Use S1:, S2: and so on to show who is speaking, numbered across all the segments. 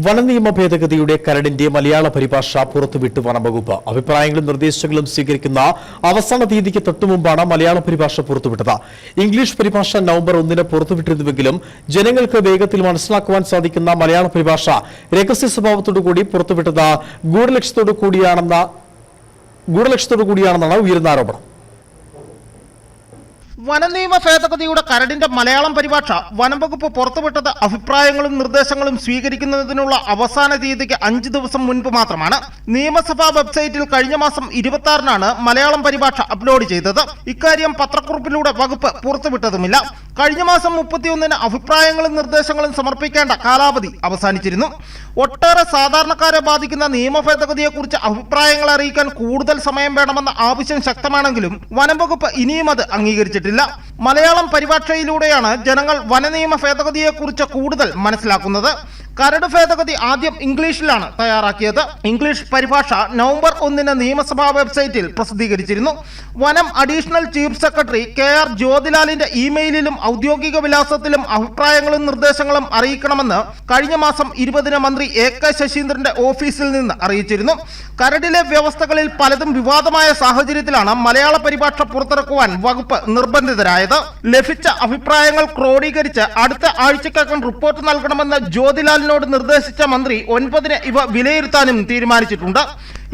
S1: വനനിയമ ഭേദഗതിയുടെ കരടിന്റെ മലയാള പരിഭാഷ പുറത്തുവിട്ട് വനംവകുപ്പ്. അഭിപ്രായങ്ങളും നിർദ്ദേശങ്ങളും സ്വീകരിക്കുന്ന അവസാന തീയതിക്ക് തൊട്ടുമുമ്പാണ് മലയാള പരിഭാഷ പുറത്തുവിട്ടത്. ഇംഗ്ലീഷ് പരിഭാഷ നവംബർ 1-ന് പുറത്തുവിട്ടിരുന്നുവെങ്കിലും ജനങ്ങൾക്ക് വേഗത്തിൽ മനസ്സിലാക്കുവാൻ സാധിക്കുന്ന മലയാള പരിഭാഷ രഹസ്യ സ്വഭാവത്തോടുകൂടി പുറത്തുവിട്ടത് ഗൂഢലക്ഷ്യത്തോടു കൂടിയാണെന്നാണ് ഉയരുന്ന ആരോപണം.
S2: വനനിയമ ഭേദഗതിയുടെ കരടിന്റെ മലയാളം പരിഭാഷ വനംവകുപ്പ് പുറത്തുവിട്ടത് അഭിപ്രായങ്ങളും നിർദ്ദേശങ്ങളും സ്വീകരിക്കുന്നതിനുള്ള അവസാന തീയതിക്ക് 5 ദിവസം മുൻപ് മാത്രമാണ്. നിയമസഭാ വെബ്സൈറ്റിൽ കഴിഞ്ഞ മാസം 26-നാണ് മലയാളം പരിഭാഷ അപ്ലോഡ് ചെയ്തത്. ഇക്കാര്യം പത്രക്കുറിപ്പിലൂടെ വകുപ്പ് പുറത്തുവിട്ടതുമില്ല. കഴിഞ്ഞ മാസം 31-ന് അഭിപ്രായങ്ങളും നിർദ്ദേശങ്ങളും സമർപ്പിക്കേണ്ട കാലാവധി അവസാനിച്ചിരുന്നു. ഒട്ടേറെ സാധാരണക്കാരെ ബാധിക്കുന്ന നിയമ ഭേദഗതിയെക്കുറിച്ച് അഭിപ്രായങ്ങൾ അറിയിക്കാൻ കൂടുതൽ സമയം വേണമെന്ന ആവശ്യം ശക്തമാണെങ്കിലും വനംവകുപ്പ് ഇനിയും അത് അംഗീകരിച്ചിട്ടില്ല. മലയാളം പരിഭാഷയിലൂടെയാണ് ജനങ്ങൾ വനനിയമ ഭേദഗതിയെക്കുറിച്ച് കൂടുതൽ മനസ്സിലാക്കുന്നത്. കരട് ഭേദഗതി ആദ്യം ഇംഗ്ലീഷിലാണ് തയ്യാറാക്കിയത്. ഇംഗ്ലീഷ് പരിഭാഷ നവംബർ 1-ന് നിയമസഭാ വെബ്സൈറ്റിൽ പ്രസിദ്ധീകരിച്ചിരുന്നു. വനം അഡീഷണൽ ചീഫ് സെക്രട്ടറി KR ജ്യോതിലാലിന്റെ ഇമെയിലിലും ഔദ്യോഗിക വിലാസത്തിലും അഭിപ്രായങ്ങളും നിർദ്ദേശങ്ങളും അറിയിക്കണമെന്ന് കഴിഞ്ഞ മാസം 20-ന് മന്ത്രി AK ശശീന്ദ്രന്റെ ഓഫീസിൽ നിന്ന് അറിയിച്ചിരുന്നു. കരടിലെ വ്യവസ്ഥകളിൽ പലതും വിവാദമായ സാഹചര്യത്തിലാണ് മലയാള പരിഭാഷ പുറത്തിറക്കുവാൻ വകുപ്പ് നിർബന്ധിതരായത്. ലഭിച്ച അഭിപ്രായങ്ങൾ ക്രോഡീകരിച്ച് അടുത്ത ആഴ്ചക്കകം റിപ്പോർട്ട് നൽകണമെന്ന് ജ്യോതിലാലിനോട് നിർദ്ദേശിച്ച മന്ത്രി 9-ന് ഇവ വിലയിരുത്താനും തീരുമാനിച്ചിട്ടുണ്ട്.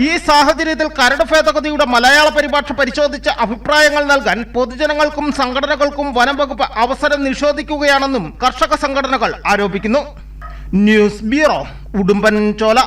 S2: ഈ സാഹചര്യത്തിൽ കരട് ഭേദഗതിയുടെ മലയാള പരിഭാഷ പരിശോധിച്ച് അഭിപ്രായങ്ങൾ നൽകാൻ പൊതുജനങ്ങൾക്കും സംഘടനകൾക്കും വനം വകുപ്പ് അവസരം നിഷേധിക്കുകയാണെന്നും കർഷക സംഘടനകൾ ആരോപിക്കുന്നു. News bureau, Udumbanchola.